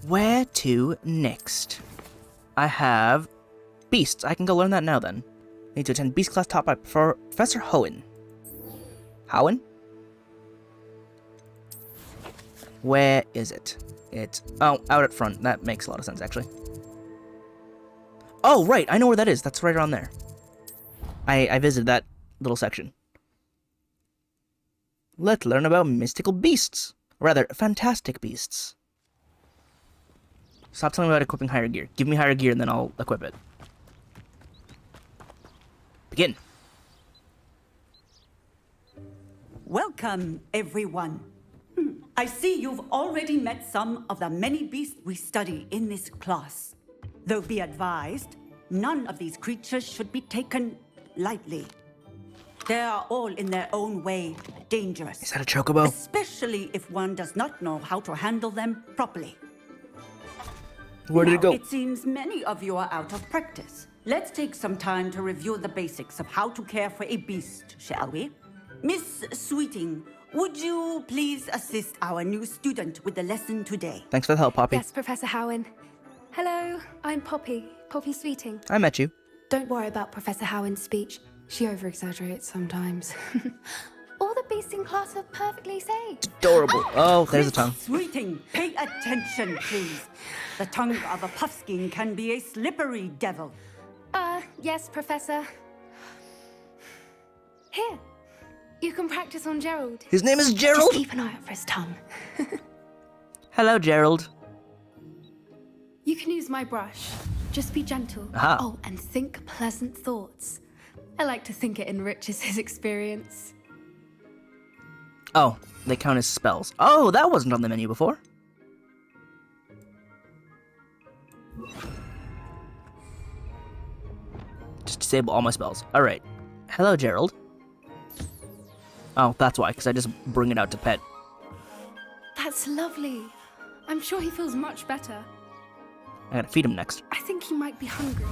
Where to next? I have beasts. I can go learn that now then. Need to attend beast class taught by Professor Hoenn. Hoenn? Where is it? It's... oh, out at front. That makes a lot of sense, actually. Oh, right! I know where that is. That's right around there. I visited that little section. Let's learn about mystical beasts. Or rather, fantastic beasts. Stop telling me about equipping higher gear. Give me higher gear and then I'll equip it. Begin. Welcome, everyone. I see you've already met some of the many beasts we study in this class. Though be advised, none of these creatures should be taken lightly. They are all in their own way dangerous. Is that a chocobo? Especially if one does not know how to handle them properly. Where did it go? It seems many of you are out of practice. Let's take some time to review the basics of how to care for a beast, shall we? Miss Sweeting, would you please assist our new student with the lesson today? Thanks for the help, Poppy. Yes, Professor Hoenn. Hello, I'm Poppy Sweeting. I met you. Don't worry about Professor Howenn's speech. She over-exaggerates sometimes. All the beasts in class are perfectly safe. Adorable. Oh, there's a Miss tongue. Sweeting, pay attention, please. The tongue of a puffskein can be a slippery devil. Yes, Professor. Here, you can practice on Gerald. His name is Gerald? Just keep an eye out for his tongue. Hello, Gerald. You can use my brush. Just be gentle. Aha. Oh, and think pleasant thoughts. I like to think it enriches his experience. Oh, they count as spells. Oh, that wasn't on the menu before. Just disable all my spells. Alright. Hello, Gerald. Oh, that's why, because I just bring it out to pet. That's lovely. I'm sure he feels much better. I gotta feed him next. I think he might be hungry.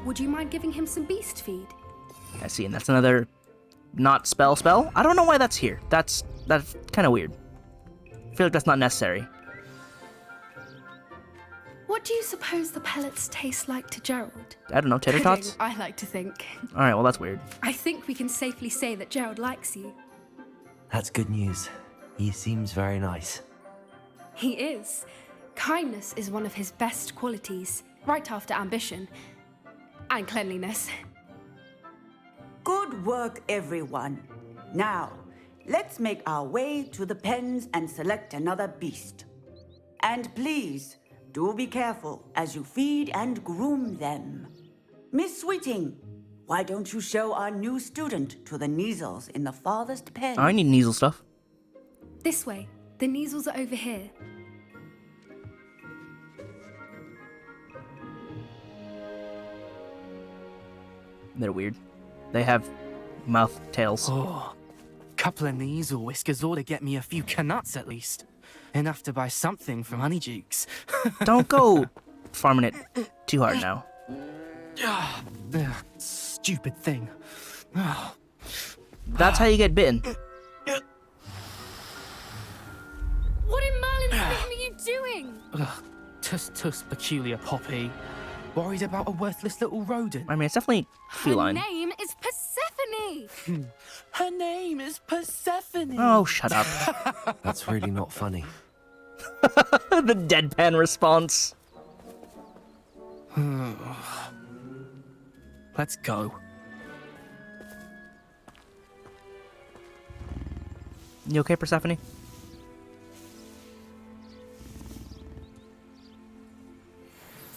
Would you mind giving him some beast feed? I see, and that's another not spell. I don't know why that's here. That's kind of weird. I feel like that's not necessary. What do you suppose the pellets taste like to Gerald? I don't know, tater tots? I like to think. Alright, well that's weird. I think we can safely say that Gerald likes you. That's good news. He seems very nice. He is. Kindness is one of his best qualities, right after ambition. And cleanliness. Good work, everyone. Now, let's make our way to the pens and select another beast. And please, do be careful as you feed and groom them. Miss Sweeting, why don't you show our new student to the Neasels in the farthest pen? I need Neasel stuff. This way. The Neasels are over here. They're weird. They have mouth tails. Oh, couple of Neasel whiskers ought to get me a few canuts at least. Enough to buy something from Honeydukes. Don't go farming it too hard now. Stupid thing. Oh. That's how you get bitten. What in Merlin's name are you doing? Tuss, peculiar Poppy. Worried about a worthless little rodent. I mean, it's definitely feline. Her name is Persephone. Her name is Persephone. Oh, shut up. That's really not funny. The deadpan response. Let's go. You okay, Persephone?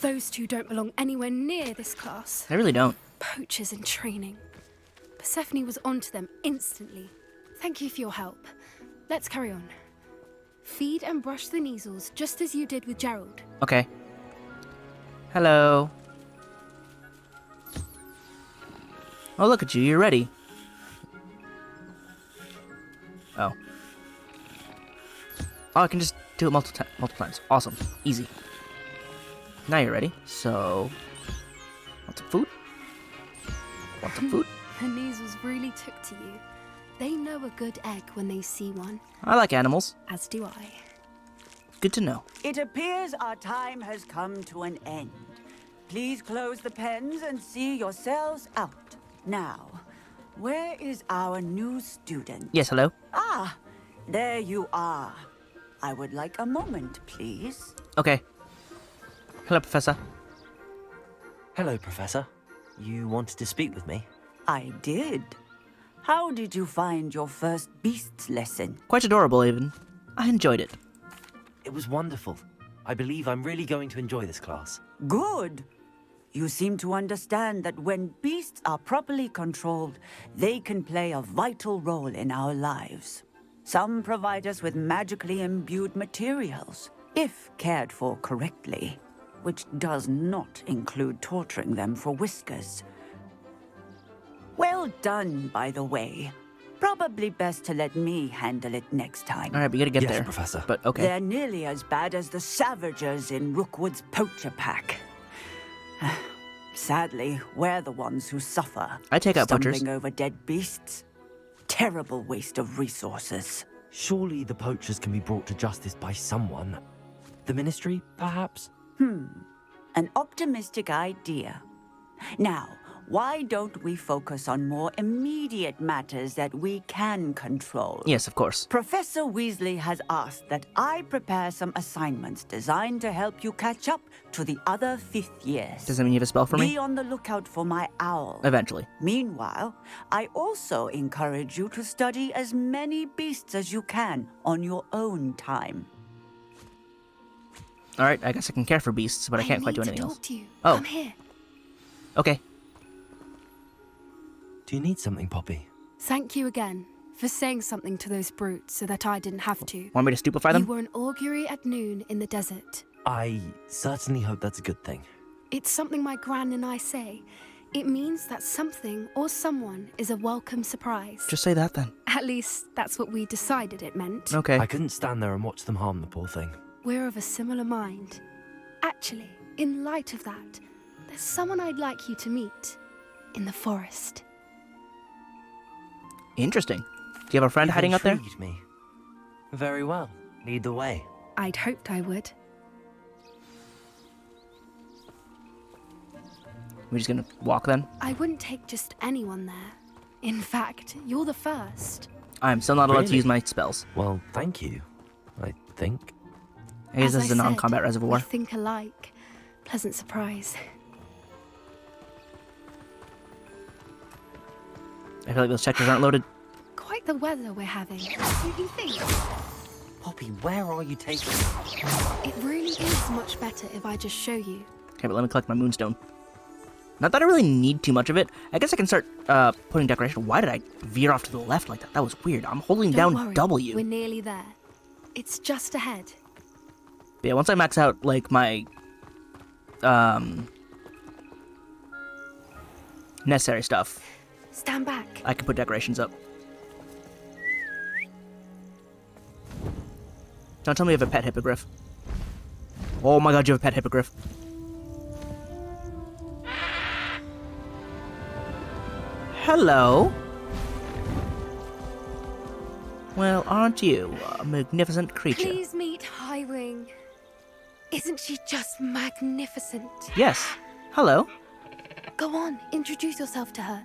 Those two don't belong anywhere near this class. I really don't. Poachers in training. Persephone was onto them instantly. Thank you for your help. Let's carry on. Feed and brush the Neasels just as you did with Gerald. Okay. Hello. Oh, look at you. You're ready. Oh. Oh, I can just do it multiple times. Awesome. Easy. Now you're ready. So, want some food? Want some food? The Neasels really took to you. They know a good egg when they see one, I like animals. as do I. Good to know. It appears our time has come to an end. Please close the pens and see yourselves out. Now, where is our new student? Yes, hello? Ah, there you are. I would like a moment, please. Okay. Hello, Professor. Hello, Professor. You wanted to speak with me? I did. How did you find your first beasts lesson? Quite adorable, even. I enjoyed it. It was wonderful. I believe I'm really going to enjoy this class. Good. You seem to understand that when beasts are properly controlled, they can play a vital role in our lives. Some provide us with magically imbued materials, if cared for correctly, which does not include torturing them for whiskers. Well done, by the way. Probably best to let me handle it next time. All right, we gotta get Yes, there. Professor. But okay. They're nearly as bad as the Savagers in Rookwood's poacher pack. Sadly, we're the ones who suffer. I take out poachers. Stumbling over dead beasts. Terrible waste of resources. Surely the poachers can be brought to justice by someone. The Ministry, perhaps? An optimistic idea. Now, why don't we focus on more immediate matters that we can control? Yes, of course. Professor Weasley has asked that I prepare some assignments designed to help you catch up to the other fifth years. Does that mean you have a spell for me? Be on the lookout for my owl. Eventually. Meanwhile, I also encourage you to study as many beasts as you can on your own time. All right, I guess I can care for beasts, but I can't quite do anything to else. talk to you. Oh. Come here. Okay. Do you need something, Poppy? Thank you again for saying something to those brutes so that I didn't have to. Want me to stupefy You them? were an augury at noon in the desert. I certainly hope that's a good thing. It's something my gran and I say. It means that something or someone is a welcome surprise. Just say that then. At least that's what we decided it meant. Okay. I couldn't stand there and watch them harm the poor thing. We're of a similar mind. Actually, in light of that, there's someone I'd like you to meet in the forest. Interesting. Do you have a friend You've hiding out there? intrigued me. Very well. Lead the way. I'd hoped I would. We're just gonna walk then? I wouldn't take just anyone there. In fact, you're the first. I'm still not allowed to Really? use my spells. Well, thank you. I think. I guess As this is a said, non-combat reservoir. We think alike. Pleasant surprise. I feel like those checkers aren't loaded. Quite the weather we're having. Don't you think? Poppy, where are you taking me? It really is much better if I just show you. Okay, but let me collect my moonstone. Not that I really need too much of it. I guess I can start putting decoration. Why did I veer off to the left like that? That was weird. I'm holding Don't down worry, W. We're nearly there. It's just ahead. But yeah, once I max out like my necessary stuff, Stand back. I can put decorations up. Don't tell me you have a pet hippogriff. Oh my god, you have a pet hippogriff. Hello. Well, aren't you a magnificent creature? Please meet Highwing. Isn't she just magnificent? Yes. Hello. Go on, introduce yourself to her.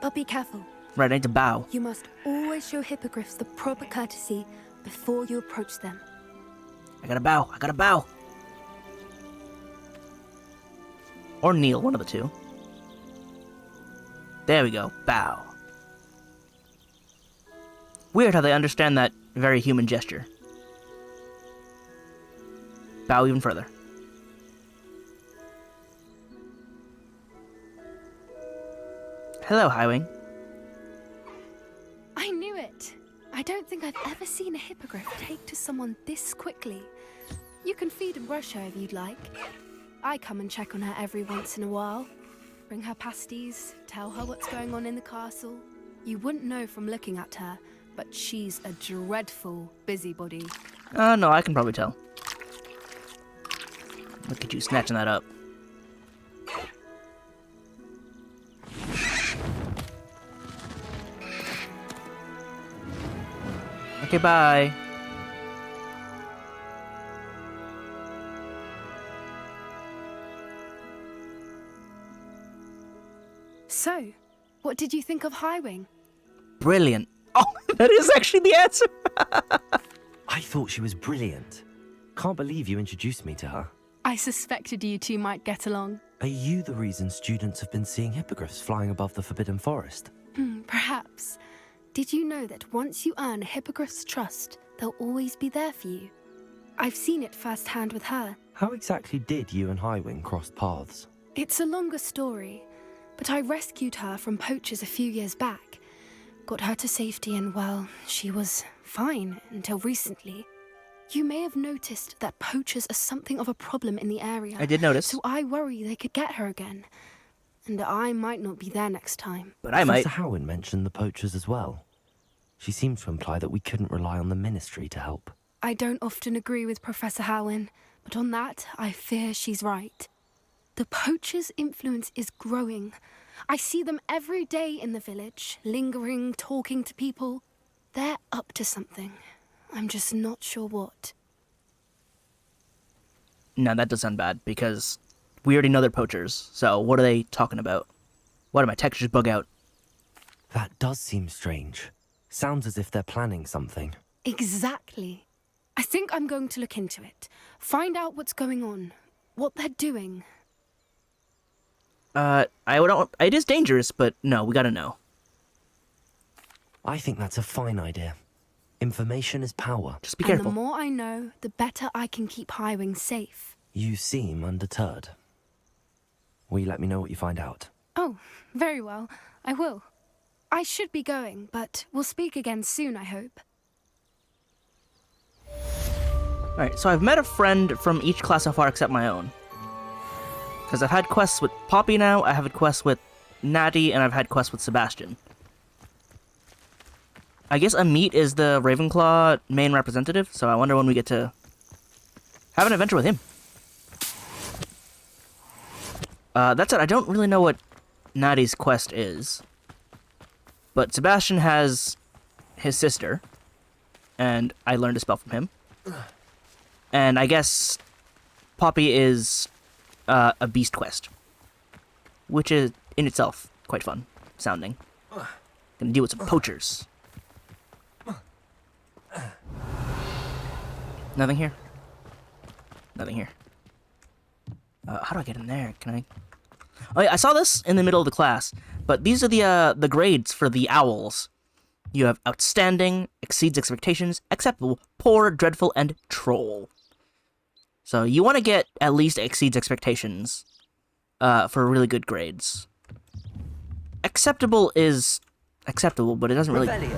But be careful. Right, I need to bow. You must always show hippogriffs the proper courtesy before you approach them. I gotta bow. I gotta bow. Or kneel, one of the two. There we go. Bow. Weird how they understand that very human gesture. Bow even further. Hello, Highwing. I knew it. I don't think I've ever seen a hippogriff take to someone this quickly. You can feed and brush her if you'd like. I come and check on her every once in a while. Bring her pasties, tell her what's going on in the castle. You wouldn't know from looking at her, but she's a dreadful busybody. No, I can probably tell. Look at you snatching that up. Okay, bye. So, what did you think of Highwing? Brilliant. Oh, that is actually the answer. I thought she was brilliant. Can't believe you introduced me to her. I suspected you two might get along. Are you the reason students have been seeing hippogriffs flying above the Forbidden Forest? Perhaps. Did you know that once you earn a hippogriff's trust, they'll always be there for you? I've seen it firsthand with her. How exactly did you and Highwing cross paths? It's a longer story, but I rescued her from poachers a few years back. Got her to safety and, well, she was fine until recently. You may have noticed that poachers are something of a problem in the area. I did notice. So I worry they could get her again. And I might not be there next time. But I might. Professor Howin mentioned the poachers as well. She seemed to imply that we couldn't rely on the Ministry to help. I don't often agree with Professor Howin, but on that, I fear she's right. The poachers' influence is growing. I see them every day in the village, lingering, talking to people. They're up to something. I'm just not sure what. No, that does sound bad, because we already know they're poachers, so what are they talking about? Why did my textures bug out? That does seem strange. Sounds as if they're planning something. Exactly. I think I'm going to look into it. Find out what's going on. What they're doing. It is dangerous, but no, we gotta know. I think that's a fine idea. Information is power. Just be And careful. the more I know, the better I can keep Highwing safe. You seem undeterred. Will you let me know what you find out? Oh, very well. I will. I should be going, but we'll speak again soon, I hope. Alright, so I've met a friend from each class so far except my own. Because I've had quests with Poppy now, I have a quest with Natty, and I've had quests with Sebastian. I guess Amit is the Ravenclaw main representative, so I wonder when we get to have an adventure with him. That's it, I don't really know what Natty's quest is. But Sebastian has his sister, and I learned a spell from him. And I guess Poppy is a beast quest, which is in itself quite fun sounding. Gonna deal with some poachers. Nothing here. Nothing here. How do I get in there? Can I? Oh yeah, I saw this in the middle of the class, but these are the grades for the owls. You have outstanding, exceeds expectations, acceptable, poor, dreadful, and troll. So you want to get at least exceeds expectations for really good grades. Acceptable is acceptable, but it doesn't really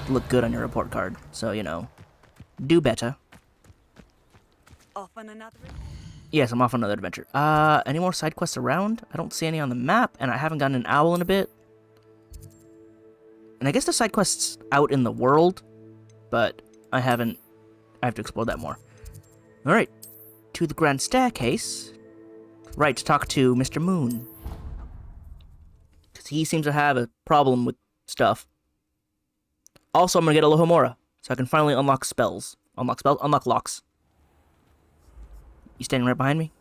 look good on your report card. So, you know, do better. Off on another. Yes, I'm off on another adventure. Any more side quests around? I don't see any on the map, and I haven't gotten an owl in a bit. And I guess the side quests out in the world, but I have to explore that more. Alright, to the grand staircase. Right, to talk to Mr. Moon. Because he seems to have a problem with stuff. Also, I'm gonna get a Lohomora, so I can finally unlock spells. Unlock locks. You standing right behind me?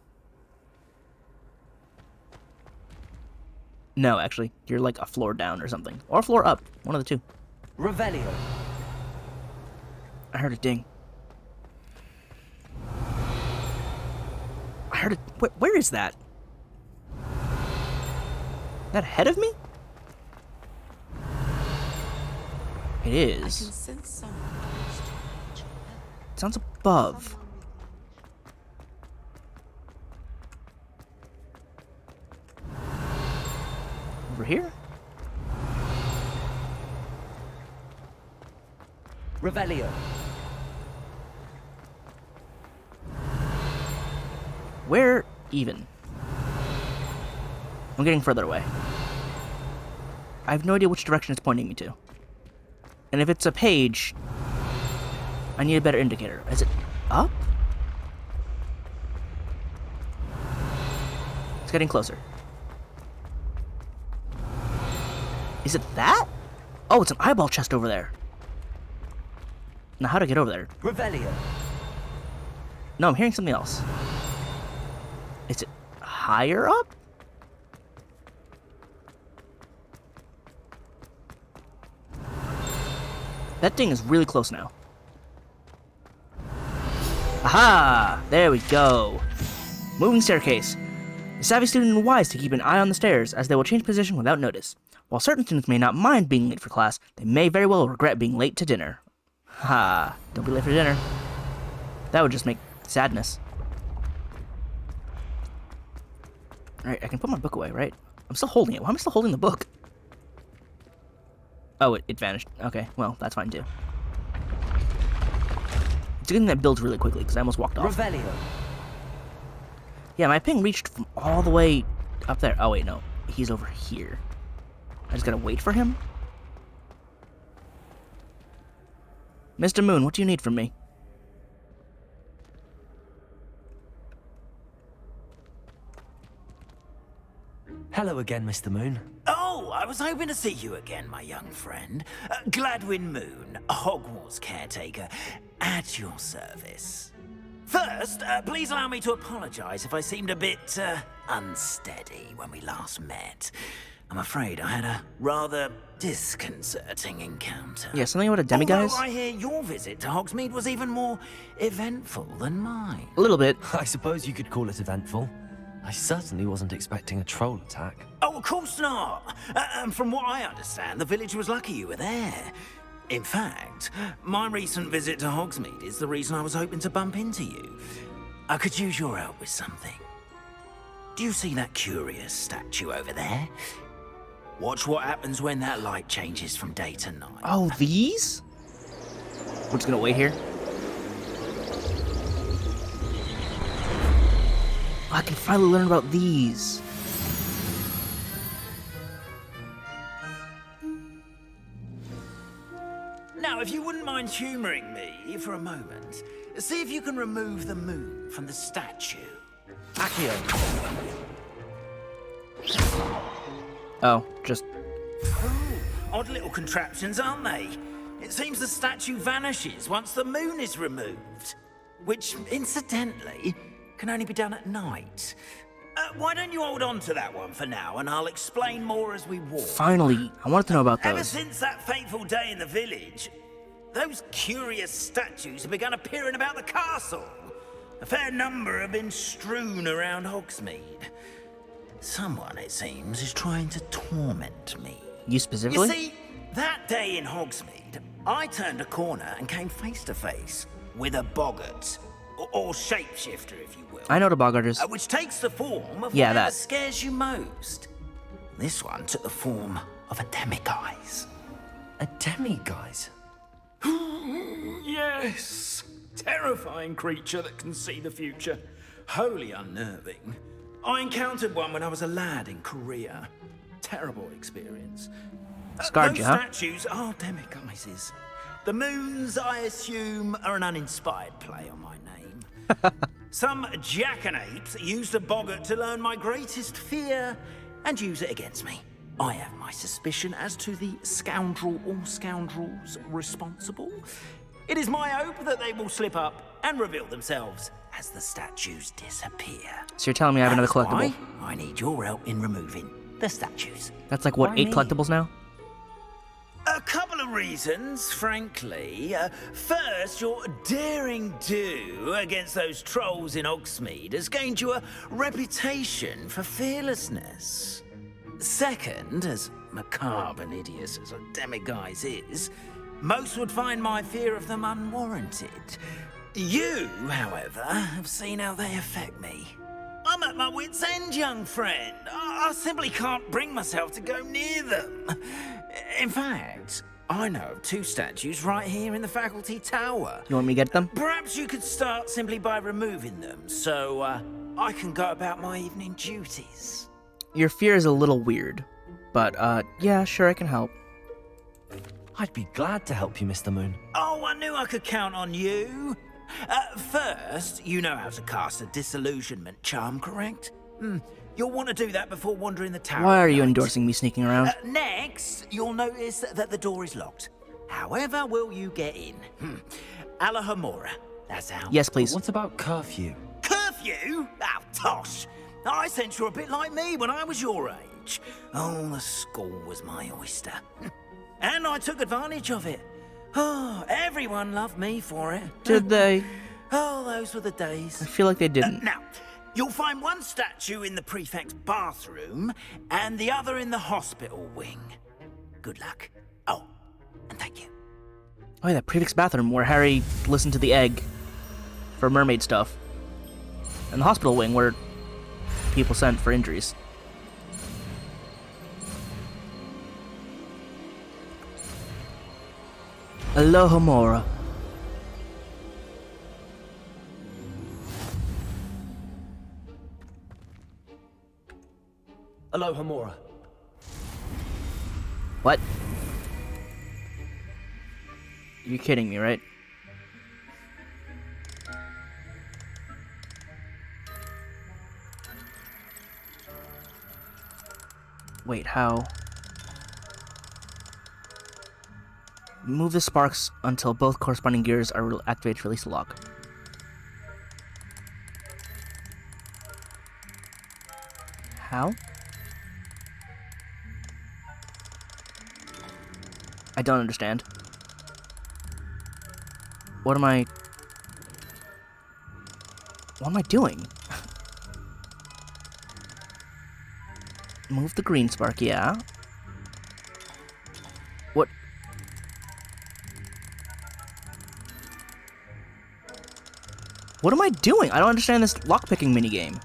No, actually. You're like a floor down or something. Or a floor up. One of the two. Revelio. I heard a ding. I heard it. Where is that? That ahead of me? It is. I can sense someone. It sounds above. Over here? Revelio. Where even? I'm getting further away. I have no idea which direction it's pointing me to. And if it's a page, I need a better indicator. Is it up? It's getting closer. Is it that? Oh, it's an eyeball chest over there. Now, how to get over there? Revelio. No, I'm hearing something else. Is it higher up? That thing is really close now. Aha! There we go. Moving staircase. A savvy student is wise to keep an eye on the stairs, as they will change position without notice. While certain students may not mind being late for class, they may very well regret being late to dinner. Ha! Don't be late for dinner. That would just make sadness. Alright, I can put my book away, right? I'm still holding it. Why am I still holding the book? Oh, it vanished. Okay, well, that's fine too. It's a good thing that builds really quickly, because I almost walked off. Revelio. Yeah, my ping reached from all the way up there. Oh, wait, no. He's over here. I just gotta wait for him? Mr. Moon, what do you need from me? Hello again, Mr. Moon. Oh, I was hoping to see you again, my young friend. Gladwin Moon, Hogwarts caretaker, at your service. First, please allow me to apologize if I seemed a bit unsteady when we last met. I'm afraid I had a rather disconcerting encounter. Yeah, something about a demiguise? Although I hear your visit to Hogsmeade was even more eventful than mine. A little bit. I suppose you could call it eventful. I certainly wasn't expecting a troll attack. Oh, of course not. From what I understand, the village was lucky you were there. In fact, my recent visit to Hogsmeade is the reason I was hoping to bump into you. I could use your help with something. Do you see that curious statue over there? Watch what happens when that light changes from day to night. Oh, these? We're just gonna wait here. I can finally learn about these. Now, if you wouldn't mind humoring me for a moment, see if you can remove the moon from the statue. Accio. Oh, just... Odd little contraptions, aren't they? It seems the statue vanishes once the moon is removed. Which, incidentally, can only be done at night. Why don't you hold on to that one for now, and I'll explain more as we walk. Finally, I wanted to know about Ever those. since that fateful day in the village, those curious statues have begun appearing about the castle. A fair number have been strewn around Hogsmeade. Someone, it seems, is trying to torment me. You specifically? You see, that day in Hogsmeade, I turned a corner and came face to face with a boggart, or shapeshifter, if you will. I know the Bogart is. Which takes the form of Yeah, whatever that. scares you most. This one took the form of a demiguise. A demiguise? Yes! Terrifying creature that can see the future. Wholly unnerving. I encountered one when I was a lad in Korea. Terrible experience. Scarred Those you, huh? statues are demiguises. The moons, I assume, are an uninspired play on my name. Some jackanapes used a boggart to learn my greatest fear and use it against me. I have my suspicion as to the scoundrel or scoundrels responsible. It is my hope that they will slip up and reveal themselves as the statues disappear. So you're telling me I have another That's collectible? why I need your help in removing the statues. That's like, what, Why 8 me? collectibles now? A couple of reasons, frankly. First, your daring do against those trolls in Hogsmeade has gained you a reputation for fearlessness. Second, as macabre and hideous as a demiguise is, most would find my fear of them unwarranted. You, however, have seen how they affect me. I'm at my wit's end, young friend. I simply can't bring myself to go near them. In fact, I know of 2 statues right here in the faculty tower. You want me to get them? Perhaps you could start simply by removing them, so I can go about my evening duties. Your fear is a little weird. But, yeah, sure, I can help. I'd be glad to help you, Mr. Moon. Oh, I knew I could count on you. First, you know how to cast a disillusionment charm, correct? You'll want to do that before wandering the tower. Why are at you night. endorsing me sneaking around? Next, you'll notice that the door is locked. However will you get in? Alahomora. That's how. Yes, please. What about curfew? Curfew? Oh, tosh. I sense you're a bit like me when I was your age. Oh, the school was my oyster. And I took advantage of it. Oh, everyone loved me for it. Did they? Oh, those were the days. I feel like they didn't. Now, you'll find one statue in the prefect's bathroom and the other in the hospital wing. Good luck. Oh, and thank you. Oh, yeah, that prefect's bathroom where Harry listened to the egg for mermaid stuff. And the hospital wing where people sent for injuries. Alohomora. Alohomora. What? You're kidding me, right? Wait, how? Move the sparks until both corresponding gears are activated to release the lock. How? I don't understand. What am I doing? Move the green spark, yeah. What? What am I doing? I don't understand this lockpicking minigame.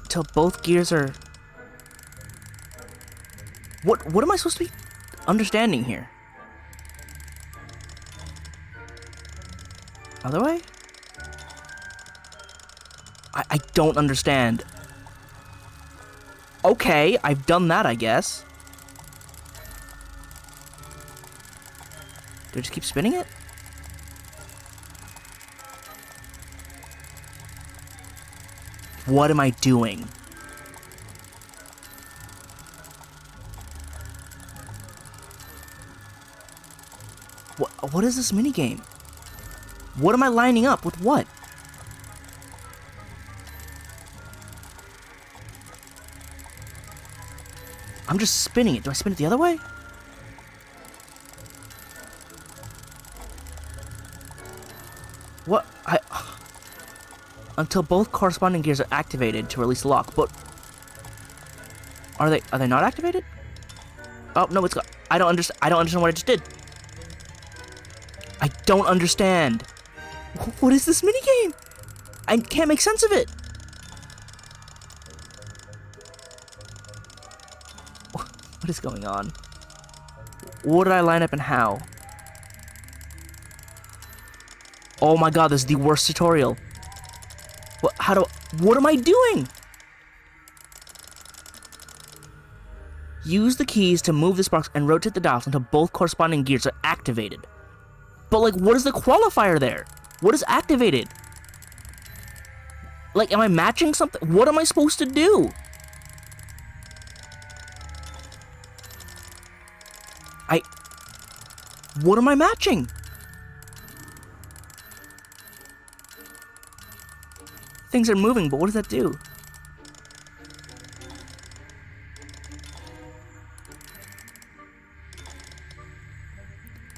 Till both gears are... What am I supposed to be understanding here? Other way? I don't understand. Okay, I've done that, I guess. Do I just keep spinning it? What am I doing? What is this minigame? What am I lining up with what? I'm just spinning it. Do I spin it the other way? What? Until both corresponding gears are activated to release the lock, but... Are they not activated? Oh, no, it's got... I don't understand what I just did. I don't understand. What is this minigame? I can't make sense of it. What is going on? What did I line up and how? Oh my god, this is the worst tutorial. What am I doing? Use the keys to move the sparks and rotate the dials until both corresponding gears are activated. But, like, what is the qualifier there? What is activated? Like, am I matching something? What am I supposed to do? What am I matching? Things are moving, but what does that do?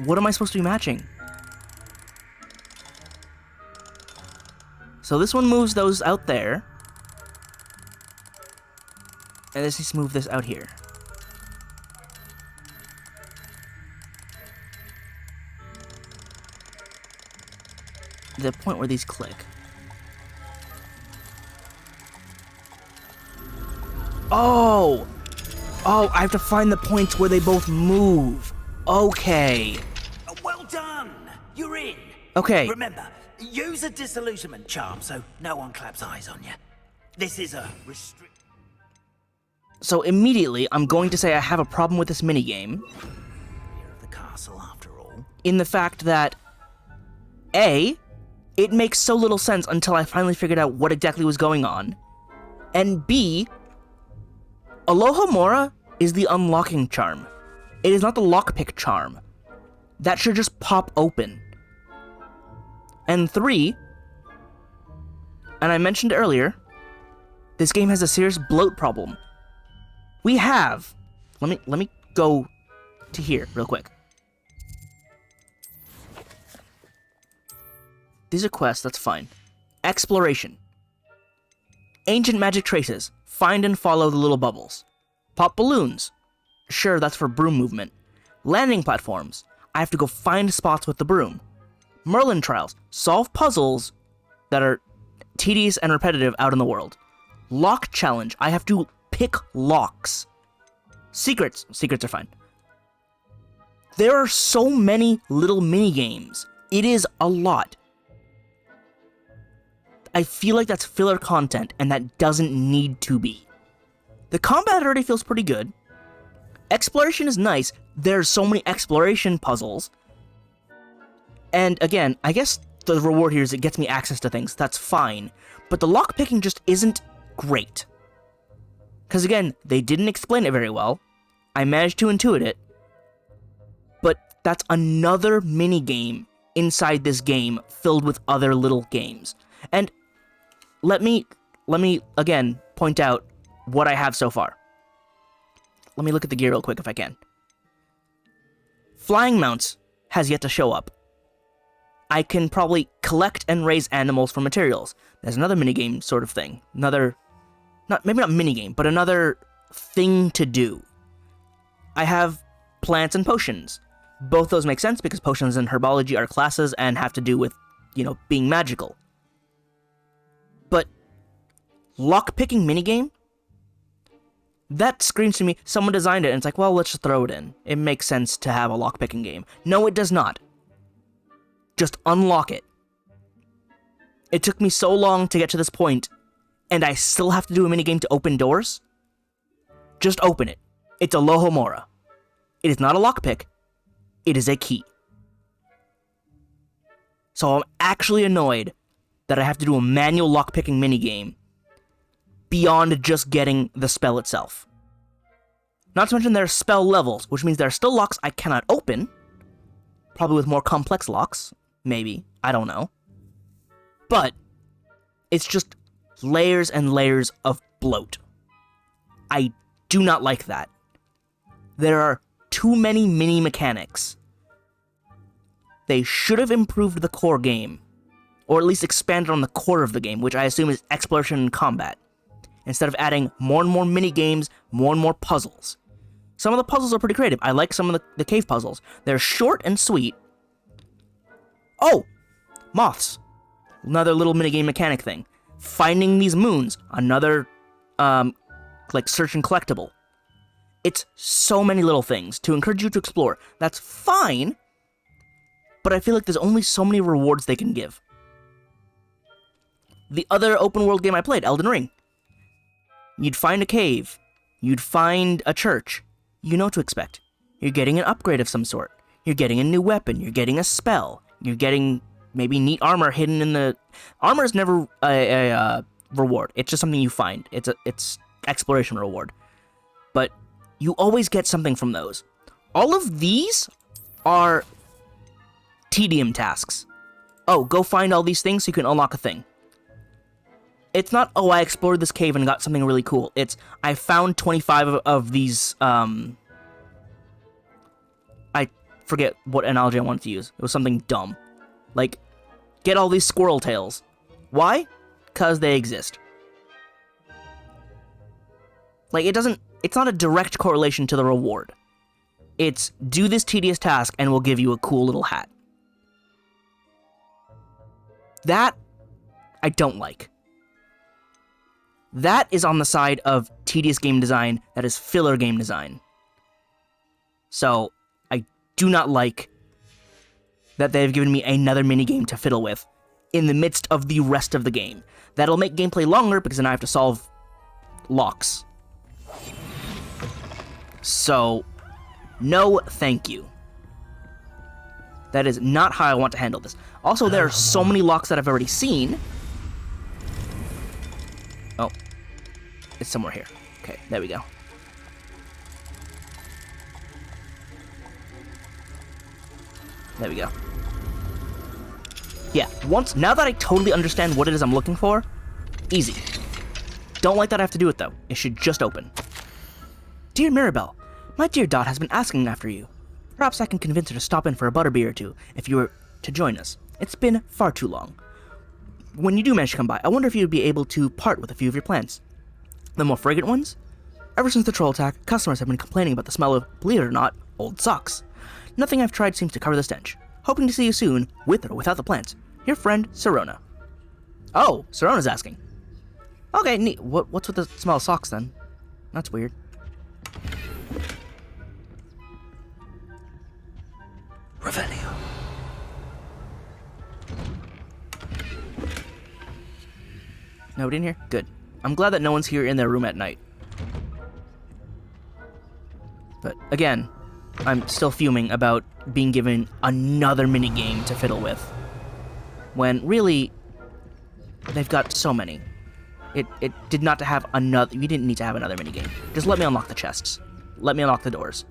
What am I supposed to be matching? So this one moves those out there. And this needs to move this out here. The point where these click. Oh! Oh, I have to find the points where they both move. Okay. Well done! You're in. Okay. Remember, use a disillusionment charm so no one claps eyes on you. This is a restrict... So immediately, I'm going to say I have a problem with this minigame. The castle, after all. In the fact that, A, it makes so little sense until I finally figured out what exactly was going on. And B, Alohomora is the unlocking charm. It is not the lockpick charm. That should just pop open. And 3, and I mentioned earlier, this game has a serious bloat problem. We have, let me go to here real quick. These are quests, that's fine. Exploration. Ancient magic traces. Find and follow the little bubbles. Pop balloons. Sure, that's for broom movement. Landing platforms. I have to go find spots with the broom. Merlin trials. Solve puzzles that are tedious and repetitive out in the world. Lock challenge. I have to pick locks. Secrets. Secrets are fine. There are so many little mini games. It is a lot. I feel like that's filler content, and that doesn't need to be. The combat already feels pretty good. Exploration is nice. There's so many exploration puzzles. And again, I guess the reward here is it gets me access to things. That's fine. But the lockpicking just isn't great. Because again, they didn't explain it very well. I managed to intuit it. But that's another mini game inside this game filled with other little games. And let me again point out what I have so far. Let me look at the gear real quick if I can. Flying mounts has yet to show up. I can probably collect and raise animals for materials. There's another minigame sort of thing. Maybe not minigame, but another thing to do. I have plants and potions. Both those make sense because potions and herbology are classes and have to do with, being magical. But lockpicking minigame? That screams to me, someone designed it and it's like, well, let's just throw it in. It makes sense to have a lockpicking game. No, it does not. Just unlock it. It took me so long to get to this point, and I still have to do a minigame to open doors? Just open it. It's a Lohomora. It is not a lockpick. It is a key. So I'm actually annoyed that I have to do a manual lockpicking minigame beyond just getting the spell itself. Not to mention there are spell levels, which means there are still locks I cannot open. Probably with more complex locks. Maybe. I don't know. But it's just layers and layers of bloat. I do not like that. There are too many mini mechanics. They should have improved the core game, or at least expanded on the core of the game, which I assume is exploration and combat, instead of adding more and more mini games, more and more puzzles. Some of the puzzles are pretty creative. I like some of the cave puzzles. They're short and sweet. Oh! Moths. Another little minigame mechanic thing. Finding these moons. Another, search and collectible. It's so many little things to encourage you to explore. That's fine, but I feel like there's only so many rewards they can give. The other open world game I played, Elden Ring. You'd find a cave. You'd find a church. You know what to expect. You're getting an upgrade of some sort. You're getting a new weapon. You're getting a spell. You're getting maybe neat armor hidden in the... Armor is never a reward. It's just something you find. It's exploration reward. But you always get something from those. All of these are tedium tasks. Oh, go find all these things so you can unlock a thing. It's not, oh, I explored this cave and got something really cool. It's, I found 25 of these, I forget what analogy I wanted to use. It was something dumb. Like, get all these squirrel tails. Why? 'Cause they exist. Like, it's not a direct correlation to the reward. It's, do this tedious task and we'll give you a cool little hat. That, I don't like. That is on the side of tedious game design, that is filler game design. So, I do not like that they've given me another minigame to fiddle with in the midst of the rest of the game. That'll make gameplay longer because then I have to solve locks. So, no thank you. That is not how I want to handle this. Also, there are so many locks that I've already seen. Oh. It's somewhere here. Okay, there we go. There we go. Yeah, now that I totally understand what it is I'm looking for, easy. Don't like that I have to do it, though. It should just open. Dear Mirabelle, My dear Dot has been asking after you. Perhaps I can convince her to stop in for a butterbeer or two if you were to join us. It's been far too long. When you do manage to come by, I wonder if you'd be able to part with a few of your plants. The more fragrant ones? Ever since the troll attack, customers have been complaining about the smell of, believe it or not, old socks. Nothing I've tried seems to cover the stench. Hoping to see you soon, with or without the plants. Your friend, Sirona. Oh, Sirona's asking. Okay, neat. What's with the smell of socks, then? That's weird. Revelio. Nobody in here? Good. I'm glad that no one's here in their room at night. But, again, I'm still fuming about being given another minigame to fiddle with. When, really, they've got so many. It did not have another... You didn't need to have another minigame. Just let me unlock the chests. Let me unlock the doors.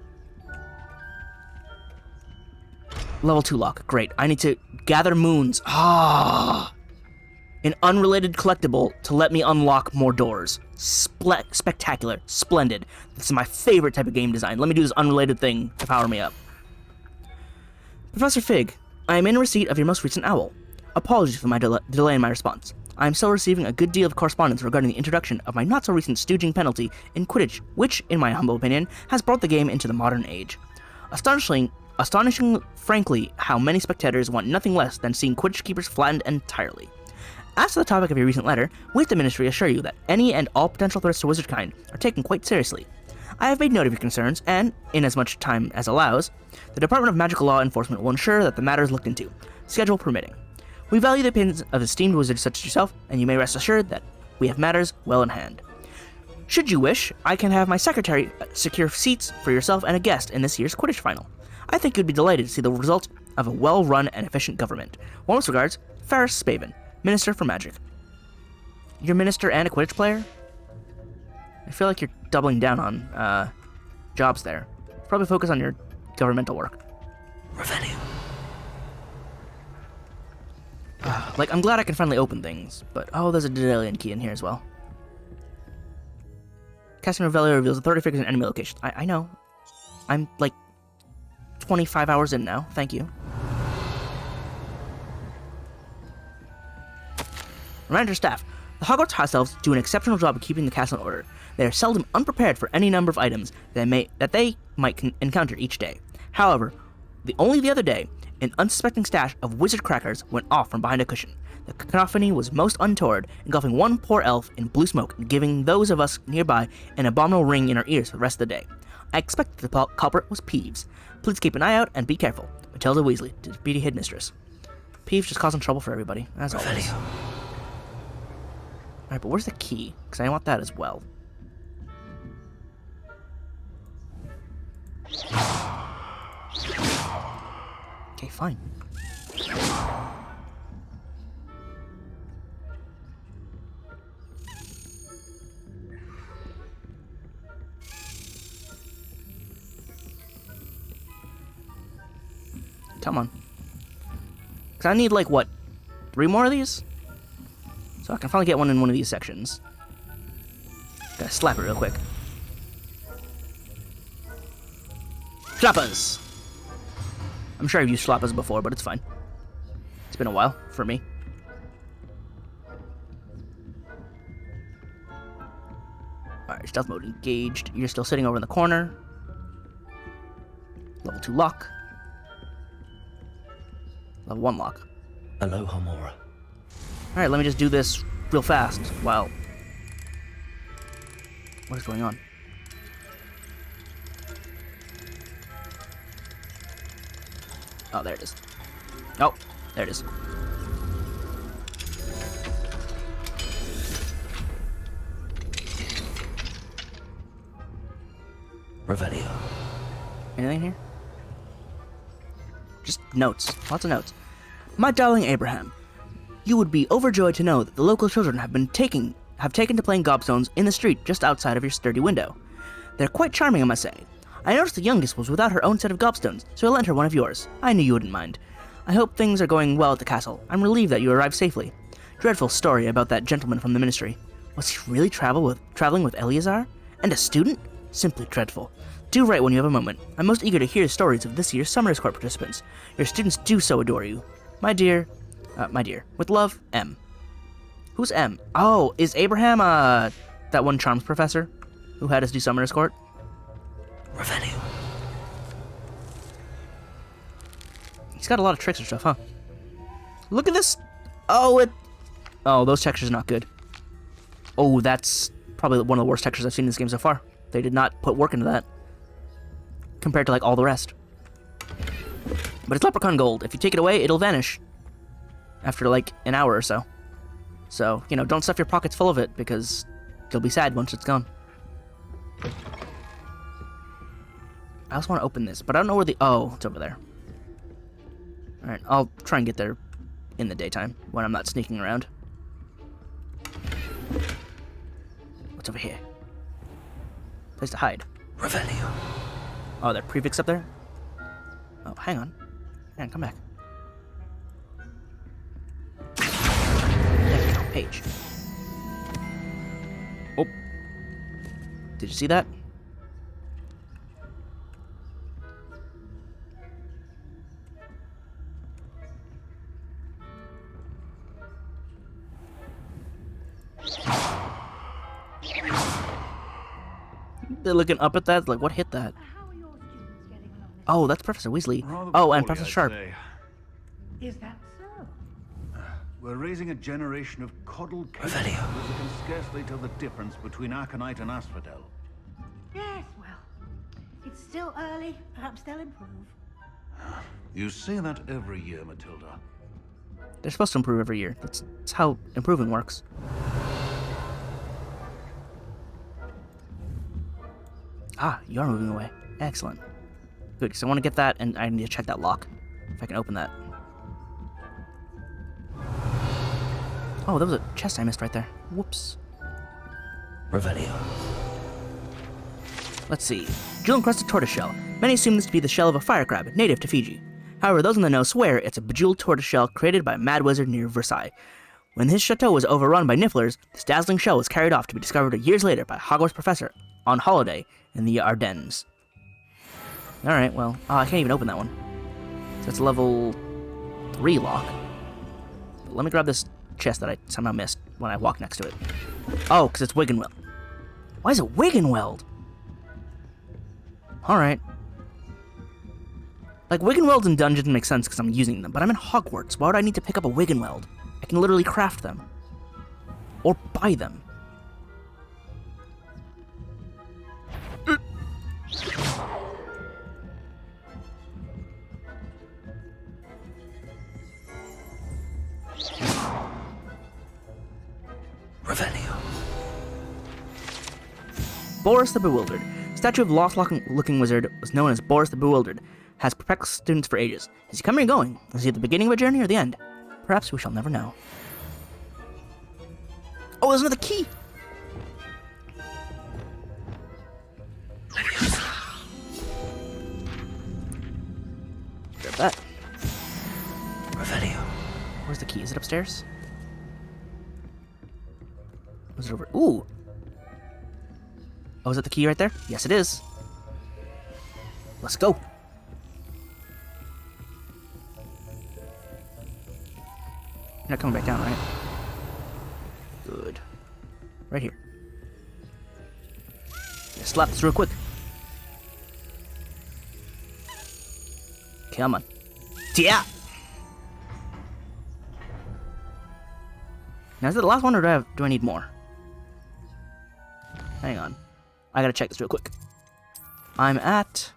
Level 2 lock. Great. I need to gather moons. Ah! An unrelated collectible to let me unlock more doors. Spectacular. Splendid. This is my favorite type of game design. Let me do this unrelated thing to power me up. Professor Fig, I am in receipt of your most recent owl. Apologies for my delay in my response. I am still receiving a good deal of correspondence regarding the introduction of my not-so-recent stooging penalty in Quidditch, which, in my humble opinion, has brought the game into the modern age. Astonishing, frankly, how many spectators want nothing less than seeing Quidditch keepers flattened entirely. As to the topic of your recent letter, we at the Ministry assure you that any and all potential threats to wizardkind are taken quite seriously. I have made note of your concerns, and, in as much time as allows, the Department of Magical Law Enforcement will ensure that the matter is looked into, schedule permitting. We value the opinions of esteemed wizards such as yourself, and you may rest assured that we have matters well in hand. Should you wish, I can have my secretary secure seats for yourself and a guest in this year's Quidditch final. I think you'd be delighted to see the results of a well-run and efficient government. Warmest regards, Ferris Spaven, Minister for Magic. You're Minister and a Quidditch player? I feel like you're doubling down on, jobs there. Probably focus on your governmental work. Revelio. Like, I'm glad I can finally open things, but oh, there's a Daedalian key in here as well. Casting Revelio reveals authority figures and enemy locations. I know. I'm, like, 25 hours in now. Thank you. Reminder staff. The Hogwarts house elves do an exceptional job of keeping the castle in order. They are seldom unprepared for any number of items that they might encounter each day. However, only the other day, an unsuspecting stash of wizard crackers went off from behind a cushion. The cacophony was most untoward, engulfing one poor elf in blue smoke and giving those of us nearby an abominable ring in our ears for the rest of the day. I expect the culprit was Peeves. Please keep an eye out and be careful. Matilda Weasley, Deputy Headmistress. Peeves just causing trouble for everybody, as always. Alright, but where's the key? Because I want that as well. Okay, fine. Come on. Because I need, like, what? 3 more of these? So I can finally get one in one of these sections. Gotta slap it real quick. Schlappas! I'm sure I've used Schlappas before, but it's fine. It's been a while for me. Alright, stealth mode engaged. You're still sitting over in the corner. Level 2 lock. Level 1 lock. Aloha Mora. Alright, let me just do this real fast while... What is going on? Oh, there it is. Oh, there it is. Revelio. Anything here? Just notes. Lots of notes. My darling Abraham, you would be overjoyed to know that the local children have taken to playing gobstones in the street just outside of your sturdy window. They're quite charming, I must say. I noticed the youngest was without her own set of gobstones, so I lent her one of yours. I knew you wouldn't mind. I hope things are going well at the castle. I'm relieved that you arrived safely. Dreadful story about that gentleman from the ministry. Was he really traveling with Eleazar? And a student? Simply dreadful. do write when you have a moment. I'm most eager to hear stories of this year's Summer Escort participants. Your students do so adore you. My dear. With love, M. Who's M? Oh, is Abraham, that one charms professor who had us do Summer Escort? Revelio. He's got a lot of tricks and stuff, huh? Look at this. Oh, those textures are not good. Oh, that's probably one of the worst textures I've seen in this game so far. They did not put work into that compared to like all the rest. But it's leprechaun gold. If you take it away, it'll vanish after like an hour or so. So, you know, don't stuff your pockets full of it because you'll be sad once it's gone. I also want to open this, but I don't know where the... Oh, it's over there. Alright, I'll try and get there in the daytime when I'm not sneaking around. What's over here? Place to hide. Revelio. Oh, that prefix up there? Oh, hang on. Hang on, come back. There we go, page. Oh. Did you see that? They're looking up at that, like, what hit that? Oh, that's Professor Weasley. Oh, and Professor Sharp. Is that so? We're raising a generation of coddled kids Revelio. who can scarcely tell the difference between Aconite and Asphodel. Yes, well, it's still early. Perhaps they'll improve. You say that every year, Matilda. They're supposed to improve every year. That's how improving works. Ah, you are moving away. Excellent. Good, because I want to get that, and I need to check that lock. If I can open that. Oh, that was a chest I missed right there. Whoops. Revelio. Let's see. Jewel-encrusted tortoiseshell. Many assume this to be the shell of a fire crab, native to Fiji. However, those in the know swear it's a bejeweled tortoiseshell created by a mad wizard near Versailles. When his chateau was overrun by nifflers, this dazzling shell was carried off to be discovered years later by a Hogwarts professor on holiday in the Ardennes. Alright, well, I can't even open that one. So it's level 3 lock. Let me grab this chest that I somehow missed when I walked next to it. Oh, because it's Wiggenweld. Why is it Wiggenweld? Alright. Like, Wiggenwelds in dungeons make sense because I'm using them, but I'm in Hogwarts. Why would I need to pick up a Wiggenweld? I can literally craft them. Or buy them. Revelio. Boris the Bewildered. Statue of lost-looking wizard was known as Boris the Bewildered. Has perplexed students for ages. Is he coming or going? Is he at the beginning of a journey or the end? Perhaps we shall never know. Oh, there's another key! Grab that. Revelio. Where's the key? Is it upstairs? Was it over? Ooh! Oh, is that the key right there? Yes, it is. Let's go. You're not coming back down, right? Good. Right here. Just slap this real quick. Come on. Yeah! Now, is it the last one, or do I need more? Hang on. I gotta check this real quick. I'm at...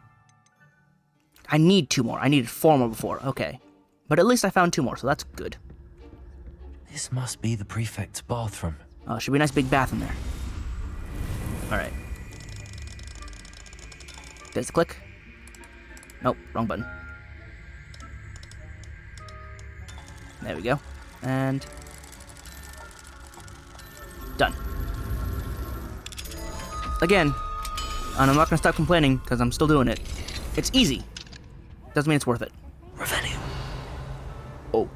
I need 2 more. I needed 4 more before. Okay. But at least I found 2 more, so that's good. This must be the prefect's bathroom. Oh, should be a nice big bath in there. Alright. There's the click. Nope, wrong button. There we go. And... done. Again, and I'm not gonna stop complaining, because I'm still doing it. It's easy. Doesn't mean it's worth it. Revelio. Oh.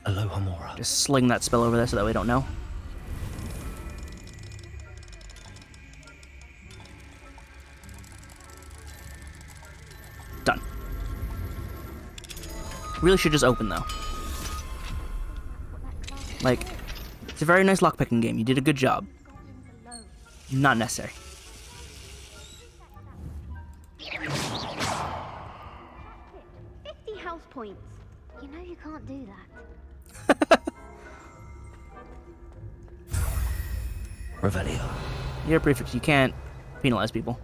Aloha Mora. Just sling that spell over there so that we don't know. Really should just open, though. Like, it's a very nice lockpicking game. You did a good job. Not necessary. 50 house points. You know you can't do that. Revelio. You're a prefect. You can't penalize people.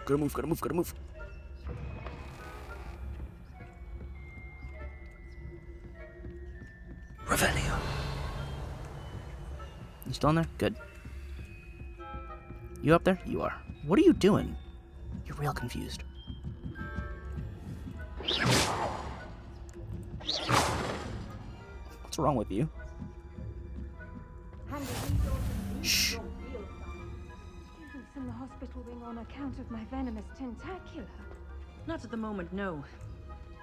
Gotta move, gotta move, gotta move. Revelio. You still in there? Good. You up there? You are. What are you doing? You're real confused. What's wrong with you? Shh. From the hospital wing on account of my venomous tentacula. Not at the moment, no.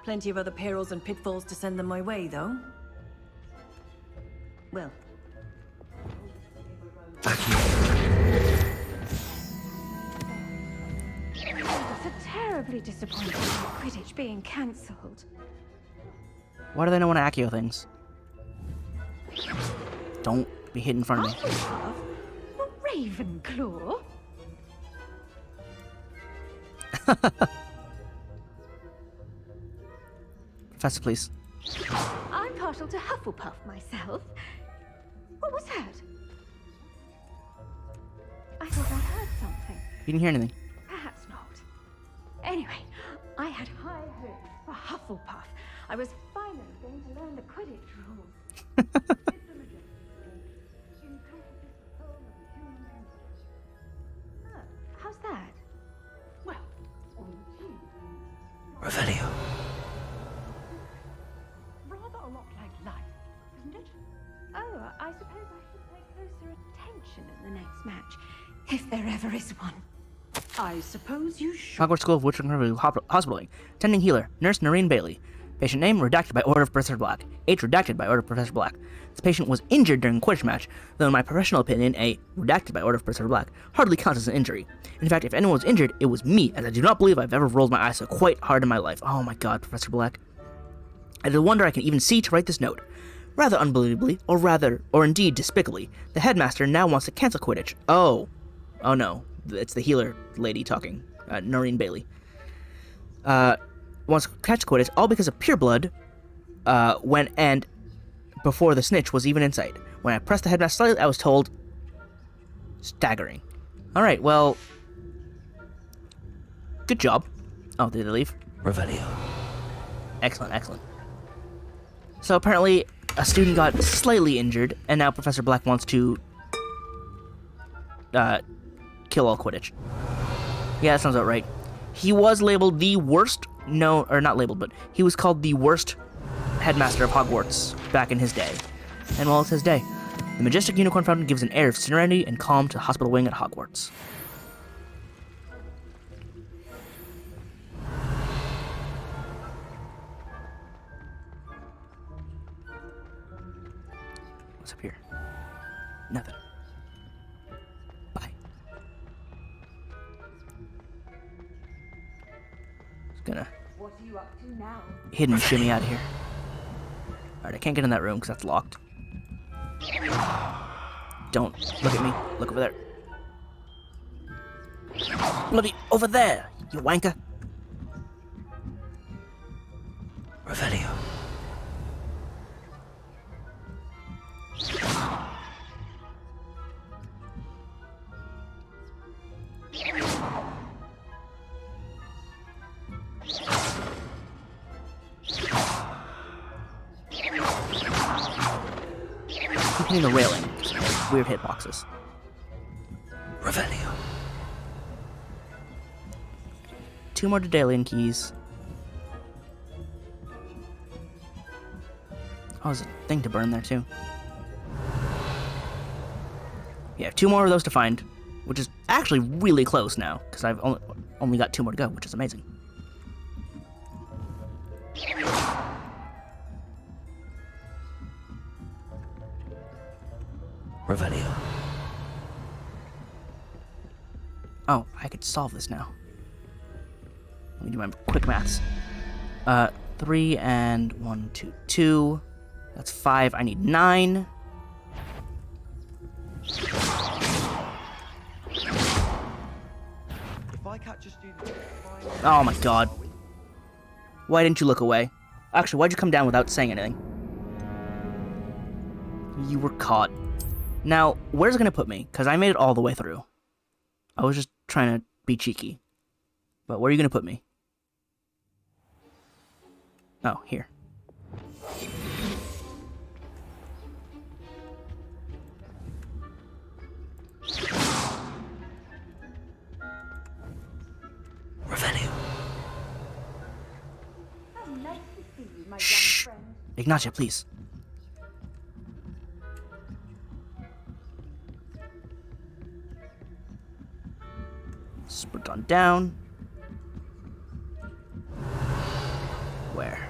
Plenty of other perils and pitfalls to send them my way, though. Well. So terribly disappointed in Quidditch being cancelled. Why do they not want to Accio things? Don't be hit in front of me. Ravenclaw? Professor, please. I'm partial to Hufflepuff myself. What was that? I thought I heard something. You didn't hear anything. Perhaps not. Anyway, I had high hopes for Hufflepuff. I was finally going to learn the Quidditch rules. How's that? Well, Revelio. rather a lot like life, isn't it? Oh, I suppose I should pay closer attention in the next match, if there ever is one. I suppose you should. Hogwarts School of Witching Hospitaling. Attending healer, Nurse Noreen Bailey. Patient name, redacted by order of Professor Black. Age, redacted by order of Professor Black. This patient was injured during a Quidditch match, though in my professional opinion, a redacted by order of Professor Black hardly counts as an injury. In fact, if anyone was injured, it was me, as I do not believe I've ever rolled my eyes so quite hard in my life. Oh my god, Professor Black. I did wonder I can even see to write this note. Rather unbelievably, or indeed despicably, the headmaster now wants to cancel Quidditch. Oh no, it's the healer lady talking, Noreen Bailey. Wants to catch Quidditch, all because of pure blood, before the snitch was even in sight. When I pressed the headmaster slightly, I was told, staggering. Alright, well, good job. Oh, did they leave? Revelio. Excellent, excellent. So apparently, a student got slightly injured, and now Professor Black wants to, kill all Quidditch. Yeah, that sounds about right. He was labeled the worst, or not labeled, but he was called the worst headmaster of Hogwarts back in his day. And well, it's his day. The majestic unicorn fountain gives an air of serenity and calm to the hospital wing at Hogwarts. What's up here? Nothing. Bye. Just gonna What are you up to now? hidden shimmy out of here. Alright, I can't get in that room because that's locked. Don't look at me. Look over there. Bloody over there, you wanker. Revelio. Keep hitting the railing. Weird hitboxes. Revelio. 2 more Daedalian keys. Oh, there's a thing to burn there too. Yeah, 2 more of those to find, which is actually really close now, because I've only got 2 more to go, which is amazing. Revelio. Oh, I could solve this now. Let me do my quick maths. 3 and 1, 2, 2. That's 5. I need 9. If I catch a student... Oh my god. Why didn't you look away? Actually, why'd you come down without saying anything? You were caught. Now, where's it gonna put me? Because I made it all the way through. I was just trying to be cheeky. But where are you gonna put me? Oh, here. Revelio. Nice to see you, my Shh. young friend. Ignatia, please. Sprint on down. Where?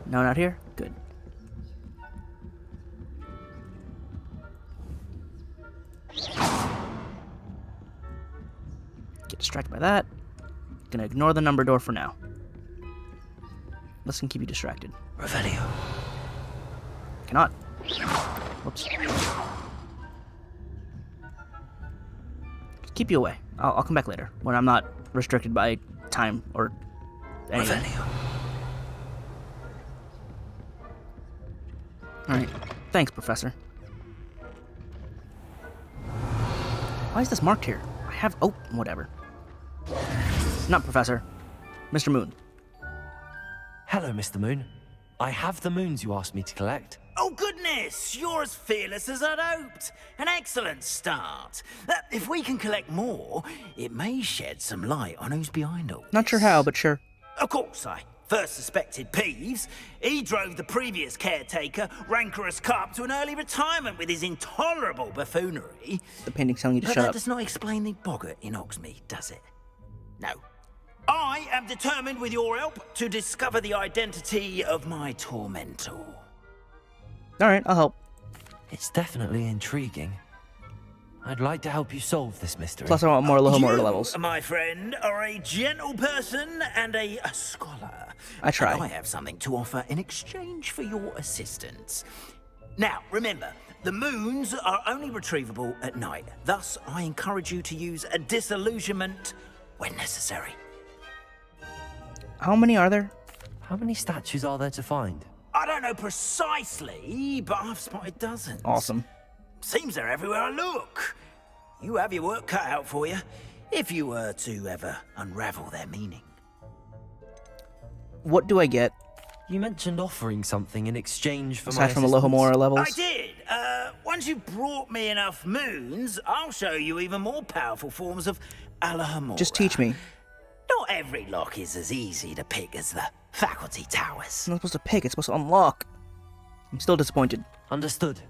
No, not here? Good. Get distracted by that. Gonna ignore the number door for now. This can keep you distracted. Revelio. Cannot. Whoops. Keep you away. I'll come back later when I'm not restricted by time or anything. Revelio. Alright. Thanks, Professor. Why is this marked here? I have... Oh, whatever. Not Professor. Mr. Moon. Hello, Mr. Moon. I have the moons you asked me to collect. Oh, goodness! You're as fearless as I'd hoped. An excellent start. If we can collect more, it may shed some light on who's behind all Not sure how, but sure. Of course, I first suspected Peeves. He drove the previous caretaker, Rancorous Carp, to an early retirement with his intolerable buffoonery. The painting's telling you to But shut that up. does not explain the boggart in Hogsmeade, does it? No. I am determined, with your help, to discover the identity of my tormentor. Alright, I'll help. It's definitely intriguing. I'd like to help you solve this mystery. Plus, I want more Lohomora You, levels. my friend, are a gentle person and a scholar. I try. And I have something to offer in exchange for your assistance. Now, remember, the moons are only retrievable at night. Thus, I encourage you to use a disillusionment when necessary. How many are there? How many statues are there to find? I don't know precisely, but I've spotted dozens. Awesome. Seems they're everywhere I look. You have your work cut out for you, if you were to ever unravel their meaning. What do I get? You mentioned offering something in exchange for Aside my from the assistance. Lohomora levels? I did. Once you brought me enough moons, I'll show you even more powerful forms of Alohomora. Just teach me. Not every lock is as easy to pick as the faculty towers. It's not supposed to pick, it's supposed to unlock. I'm still disappointed. Understood.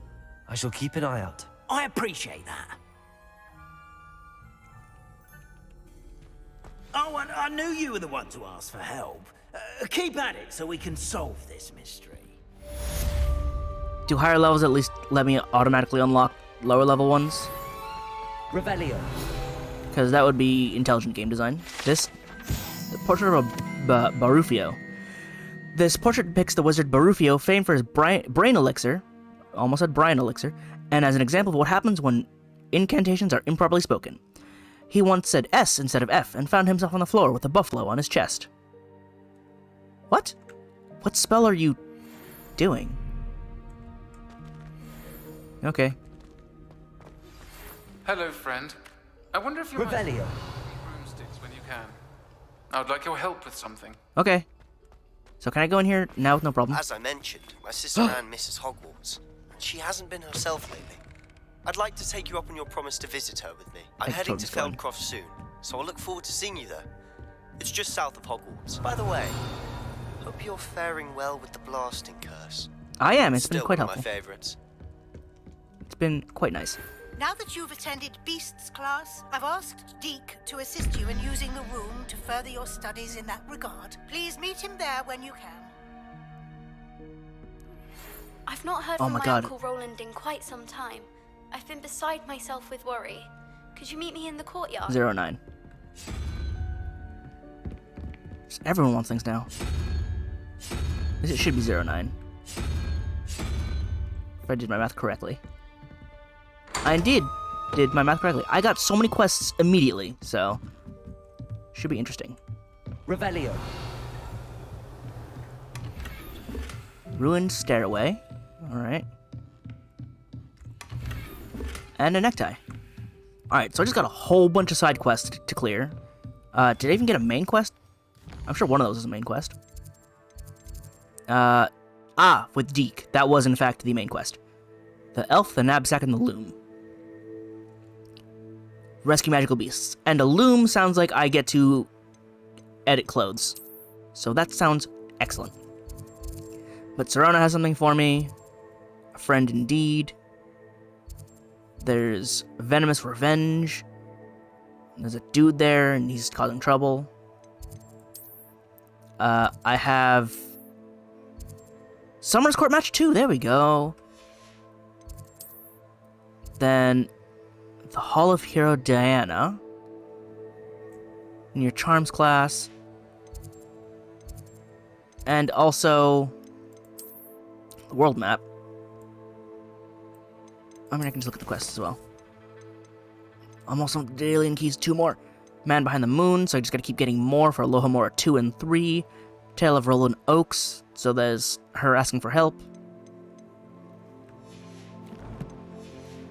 I shall keep an eye out. I appreciate that. Oh, and I knew you were the one to ask for help. Keep at it so we can solve this mystery. Do higher levels at least let me automatically unlock lower level ones? Revelio. Because that would be intelligent game design. This, the portrait of a Barufio. This portrait depicts the wizard Barufio, famed for his brain elixir, almost said Brian elixir, and as an example of what happens when incantations are improperly spoken. He once said S instead of F and found himself on the floor with a buffalo on his chest. What? What spell are you doing? Okay. Hello, friend. I wonder if you might Revelio. broomsticks when you can. I would like your help with something. Okay. So can I go in here now with no problem? As I mentioned, my sister ran Mrs. Hogwarts, and she hasn't been herself lately. I'd like to take you up on your promise to visit her with me. I'm heading to Feldcroft soon, so I'll look forward to seeing you there. It's just south of Hogwarts. By the way, hope you're faring well with the blasting curse. I am. It's Still been quite one of helpful. my favorites. It's been quite nice. Now that you've attended Beasts class, I've asked Deke to assist you in using the room to further your studies in that regard. Please meet him there when you can. I've not heard Oh from my my God. Uncle Roland in quite some time. I've been beside myself with worry. Could you meet me in the courtyard? 09. Just everyone wants things now. It should be 09. If I did my math correctly. I indeed did my math correctly. I got so many quests immediately, so should be interesting. Revelio. Ruined stairway. Alright. And a necktie. Alright, so I just got a whole bunch of side quests to clear. Did I even get a main quest? I'm sure one of those is a main quest. With Deke. That was, in fact, the main quest. The elf, the knapsack, and the loom. Rescue magical beasts. And a loom sounds like I get to edit clothes. So that sounds excellent. But Serona has something for me. A friend indeed. There's Venomous Revenge. There's a dude there, and he's causing trouble. I have Summer's Court Match 2. There we go. Then the Hall of Hero Diana. In your Charms class. And also the world map. I mean, I can just look at the quests as well. Almost on the alien keys, 2 more. Man Behind the Moon, so I just gotta keep getting more for Alohomora 2 and 3. Tale of Roland Oaks, so there's her asking for help.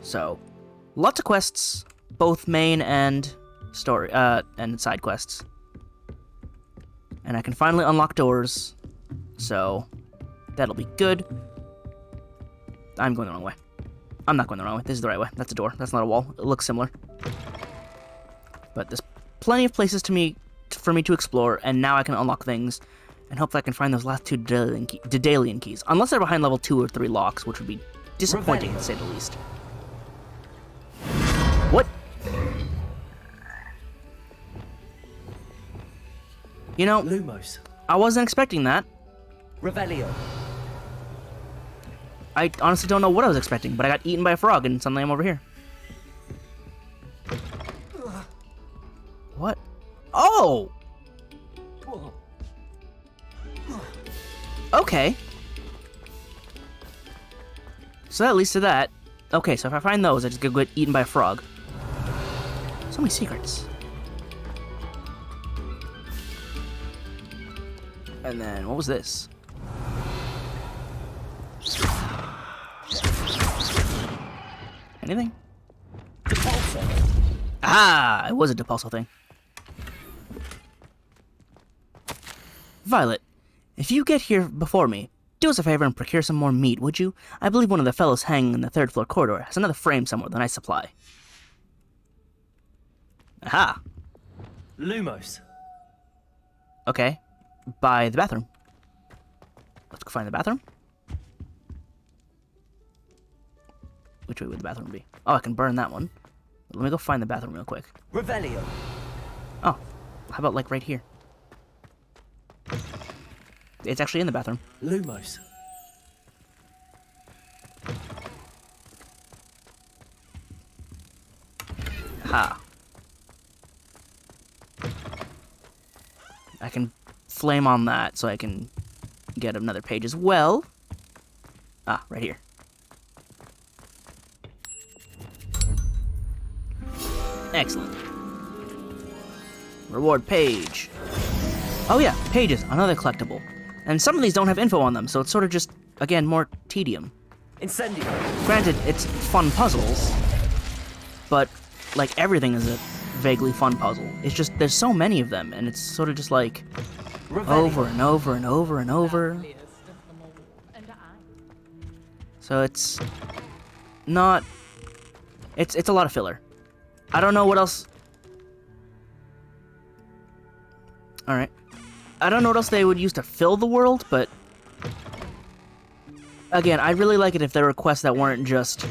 So, lots of quests, both main and story, and side quests. And I can finally unlock doors, so that'll be good. I'm going the wrong way. I'm not going the wrong way. This is the right way. That's a door. That's not a wall. It looks similar. But there's plenty of places for me to explore, and now I can unlock things, and hopefully I can find those last 2 Daedalian keys. Unless they're behind level 2 or 3 locks, which would be disappointing to say the least. What? You know, Lumos. I wasn't expecting that. Revelio. I honestly don't know what I was expecting, but I got eaten by a frog, and suddenly I'm over here. What? Oh! Okay. So that leads to that. Okay, so if I find those, I just get eaten by a frog. So many secrets. And then, what was this? Anything? Depulso. Ah, it was a Depulso thing. Violet, if you get here before me, do us a favor and procure some more meat, would you? I believe one of the fellows hanging in the 3rd floor corridor has another frame somewhere with a nice supply. Aha! Lumos. Okay. By the bathroom. Let's go find the bathroom. Which way would the bathroom be? Oh, I can burn that one. Let me go find the bathroom real quick. Revelio. Oh, how about like right here? It's actually in the bathroom. Lumos. Ha. I can flame on that so I can get another page as well. Ah, right here. Excellent. Reward page. Oh yeah, pages, another collectible. And some of these don't have info on them, so it's sort of just, again, more tedium. Incendio. Granted, it's fun puzzles, but, like, everything is a vaguely fun puzzle. It's just, there's so many of them, and it's sort of just like, over and over and over and over. So it's not, it's a lot of filler. I don't know what else. Alright. I don't know what else they would use to fill the world, but again, I'd really like it if there were quests that weren't just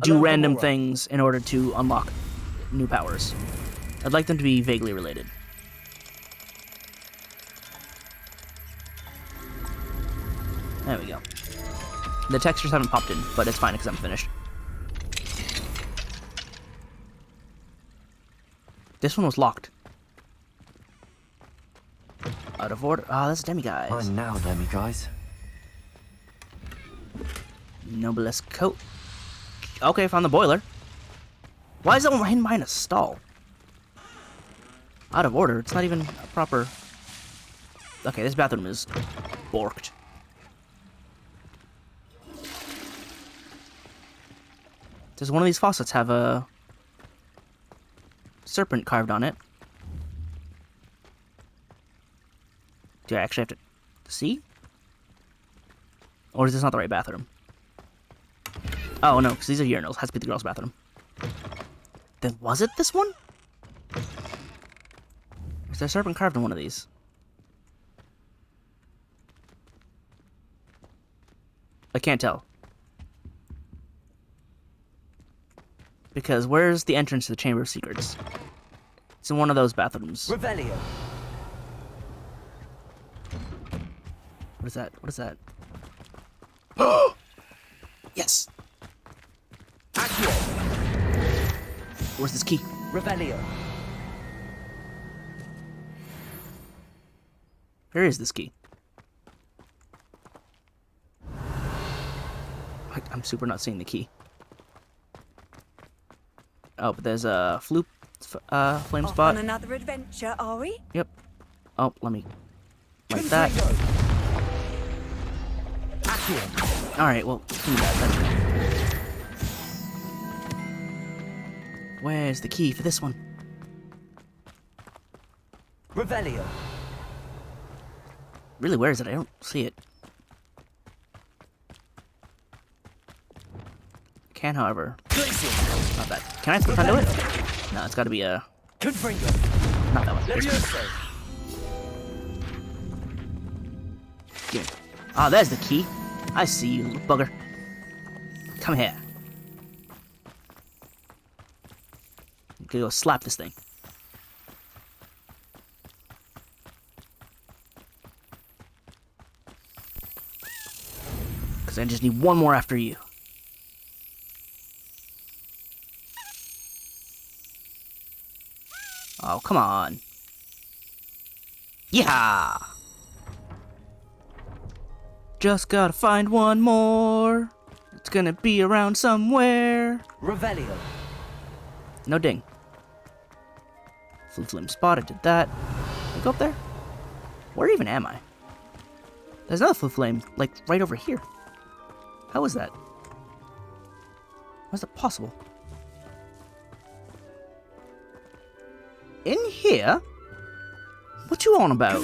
do random things in order to unlock new powers. I'd like them to be vaguely related. There we go. The textures haven't popped in, but it's fine because I'm finished. This one was locked. Out of order. Oh, that's Demiguise. Fine now, Demiguise. Nebulous coat. Okay, found the boiler. Why is that one hidden behind a stall? Out of order. It's not even a proper... Okay, this bathroom is borked. Does one of these faucets have a serpent carved on it? Do I actually have to see? Or is this not the right bathroom? Oh, no, because these are urinals. Has to be the girls' bathroom. Then was it this one? Is there a serpent carved in one of these? I can't tell. Because where's the entrance to the Chamber of Secrets? It's in one of those bathrooms. Revelio. What is that? What is that? Yes! Accio. Where's this key? Revelio. Where is this key? I'm super not seeing the key. Oh, but there's a flame spot. On another adventure, are we? Yep. Oh, let me like that. Alright, well, give me that then. Where's the key for this one? Revelio. Really, where is it? I don't see it. Can, however. Not that. Can I flip onto it? No, it's gotta be a... Not that one. Give me. Ah, there's the key. I see you, little bugger. Come here. I'm gonna go slap this thing. Because I just need one more after you. Oh, come on. Yeah! Just gotta find one more. It's gonna be around somewhere. Revelio. No ding. Flame spot, I did that. Can I go up there? Where even am I? There's another flame, like, right over here. How is that? How is that possible? In here? What you on about?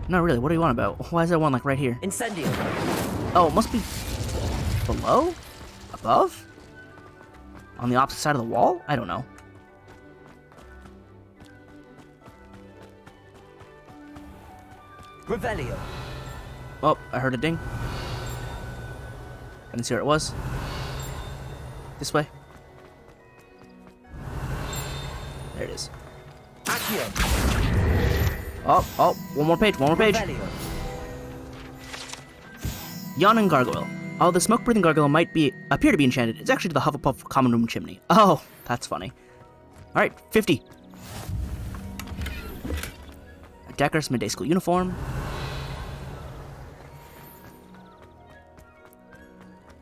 No, really, what do you want about? Why is there one, like, right here? Incendio. Oh, it must be... below? Above? On the opposite side of the wall? I don't know. Revelio. Oh, I heard a ding. I didn't see where it was. This way. There it is. Accio. Oh, one more page. Revelio. Yawning gargoyle. Oh, the smoke-breathing gargoyle appear to be enchanted. It's actually the Hufflepuff common room chimney. Oh, that's funny. Alright, 50. A decorous midday school uniform.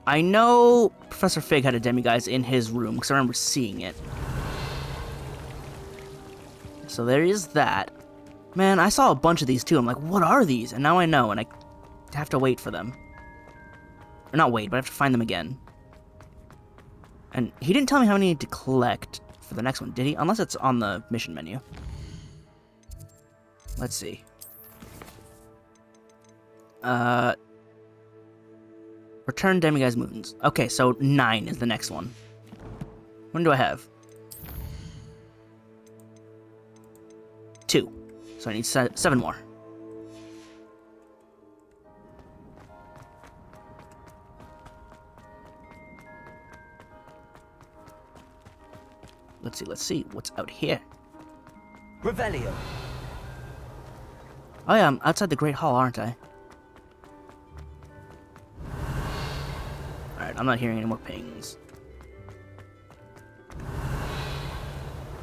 I know Professor Fig had a Demiguise in his room, because I remember seeing it. So there is that. Man, I saw a bunch of these too. I'm like, what are these? And now I know, and I have to wait for them. Or not wait, but I have to find them again. And he didn't tell me how many I need to collect for the next one, did he? Unless it's on the mission menu. Let's see. Return Demiguise Moons. Okay, so 9 is the next one. When do I have? 2. So I need 7 more. Let's see. What's out here? Revelio. Oh yeah, I'm outside the Great Hall, aren't I? Alright, I'm not hearing any more pings.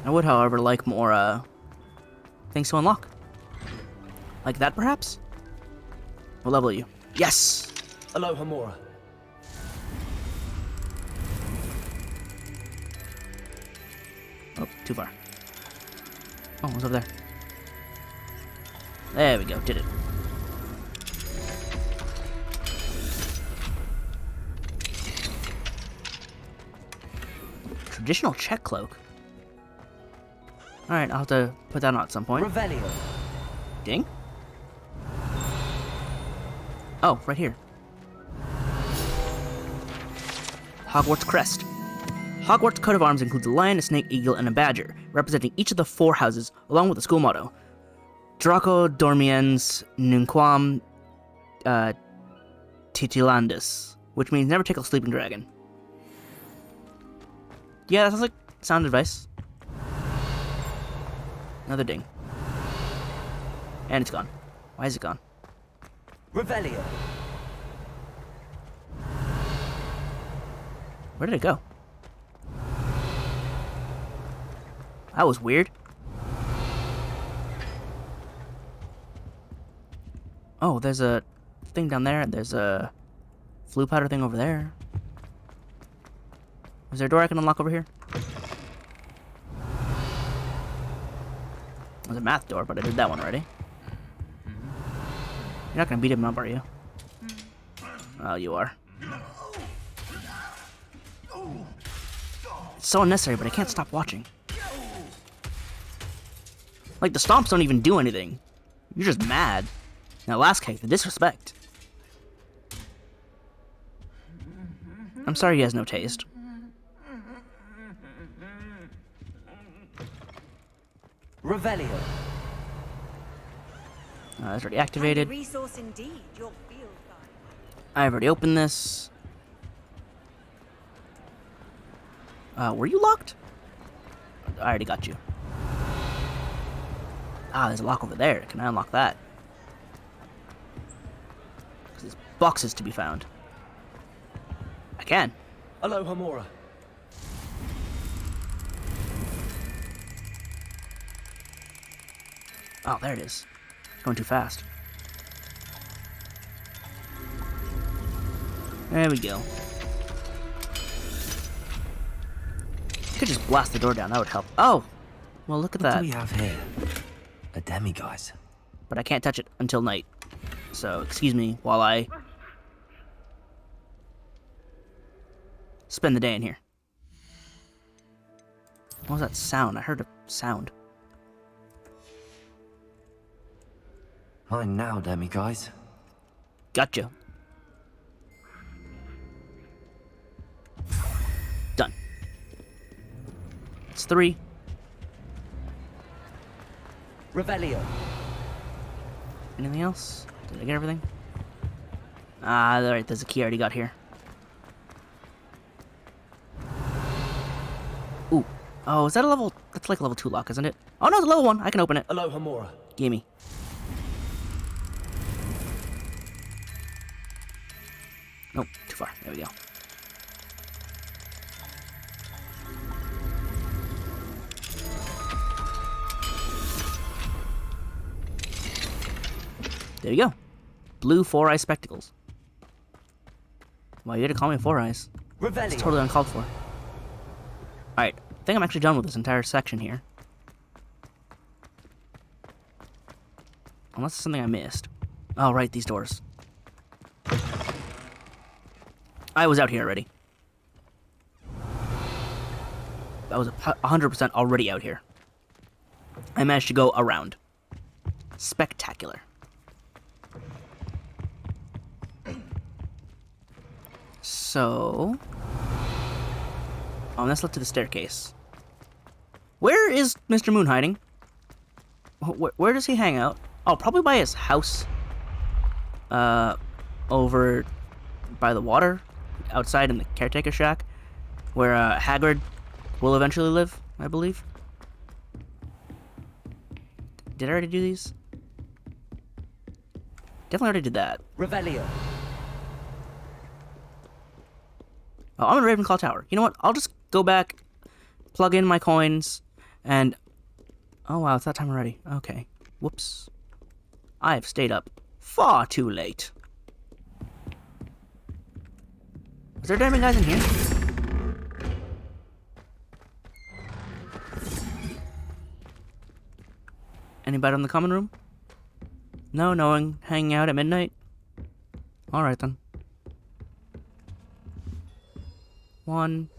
I would, however, like more, things to unlock. Like that, perhaps? What level are you? Yes! Aloha Mora. Oh, too far. Oh, what's over there? There we go, did it. Traditional check cloak. Alright, I'll have to put that on at some point. Revelio. Ding? Oh, right here. Hogwarts crest. Hogwarts coat of arms includes a lion, a snake, eagle, and a badger, representing each of the 4 houses, along with the school motto. Draco dormiens nunquam titilandus, which means never tickle a sleeping dragon. Yeah, that sounds like sound advice. Another ding. And it's gone. Why is it gone? Revelio. Where did it go? That was weird. Oh, there's a thing down there. There's a flue powder thing over there. Is there a door I can unlock over here? There's a math door, but I did that one already. You're not gonna beat him up, are you? Oh, you are. It's so unnecessary, but I can't stop watching. Like, the stomps don't even do anything. You're just mad. Now, last case, the disrespect. I'm sorry he has no taste. Revelio. That's already activated. Resource indeed, your field guide. I've already opened this. Were you locked? I already got you. Ah, there's a lock over there. Can I unlock that? Because there's boxes to be found. I can. Aloha Mora. Oh, there it is. Going too fast. There we go. I could just blast the door down. That would help. Oh! Well, look at that. What do we have here? A demiguise. But I can't touch it until night. So, excuse me while I spend the day in here. What was that sound? I heard a sound. Mine now, demiguise. Gotcha. Done. It's 3. Revelio. Anything else? Did I get everything? Ah, alright, there's a key I already got here. Ooh. Oh, is that a level? That's like a level 2 lock, isn't it? Oh no, it's a level 1. I can open it. Aloha Mora. Gimme. Nope, too far. There we go. There you go. Blue 4-eye spectacles. Wow, you had to call me 4-eyes. It's totally uncalled for. Alright, I think I'm actually done with this entire section here. Unless it's something I missed. Oh, right, these doors. I was out here already. I was 100% already out here. I managed to go around. Spectacular. So... oh, let's look to the staircase. Where is Mr. Moon hiding? Where does he hang out? Oh, probably by his house. Over by the water. Outside in the caretaker shack. Where Hagrid will eventually live, I believe. Did I already do these? Definitely already did that. Revelio. Oh, I'm in Ravenclaw Tower. You know what? I'll just go back, plug in my coins, and... Oh, wow, it's that time already. Okay. Whoops. I have stayed up far too late. Is there diamond guys in here? Anybody in the common room? No, no one hanging out at midnight? Alright then. 1,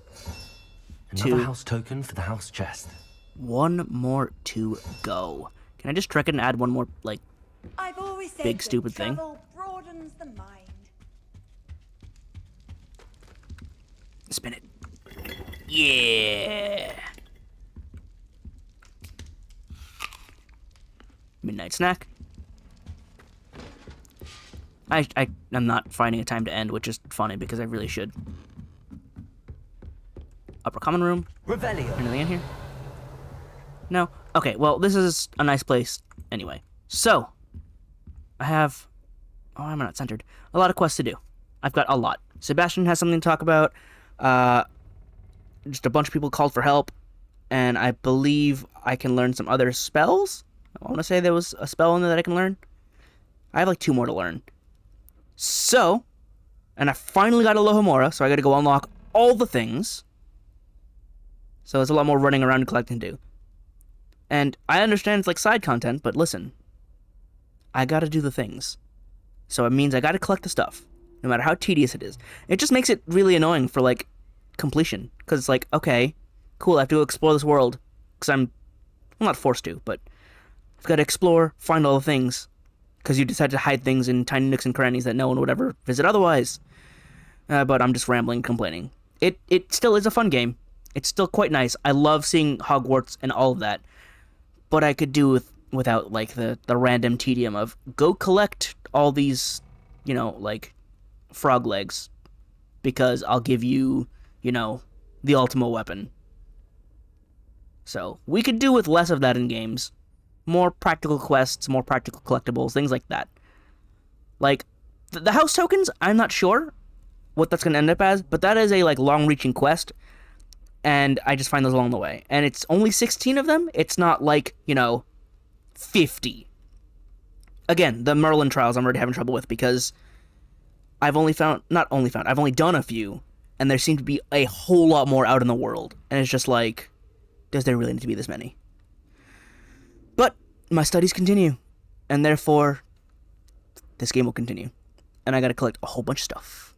2. Another house token for the house chest. 1 more to go. Can I just trick it and add one more, like, I've always said big that stupid thing? travel broadens the mind. Spin it. Yeah! Midnight snack. I'm not finding a time to end, which is funny because I really should. Upper common room. Revelio. Anything in here? No? Okay, well, this is a nice place anyway. So, I have... Oh, I'm not centered. A lot of quests to do. I've got a lot. Sebastian has something to talk about. Just a bunch of people called for help. And I believe I can learn some other spells. I want to say there was a spell in there that I can learn. I have like 2 more to learn. So, and I finally got a Alohomora, so I gotta go unlock all the things. So there's a lot more running around and collecting to do. And I understand it's like side content, but listen. I gotta do the things. So it means I gotta collect the stuff, no matter how tedious it is. It just makes it really annoying for, like, completion. Because it's like, okay, cool, I have to go explore this world. Because I'm not forced to, but I've got to explore, find all the things. Because you decided to hide things in tiny nooks and crannies that no one would ever visit otherwise. But I'm just rambling, complaining. It still is a fun game. It's still quite nice. I love seeing Hogwarts and all of that. But I could do without, like, the random tedium of go collect all these, you know, like, frog legs. Because I'll give you, you know, the ultimate weapon. So, we could do with less of that in games. More practical quests, more practical collectibles, things like that. Like, the house tokens, I'm not sure what that's going to end up as, but that is a, like, long-reaching quest, and I just find those along the way. And it's only 16 of them. It's not like, you know, 50. Again, the Merlin trials I'm already having trouble with because I've only done a few, and there seem to be a whole lot more out in the world. And it's just like, does there really need to be this many? But my studies continue, and therefore, this game will continue. And I gotta collect a whole bunch of stuff.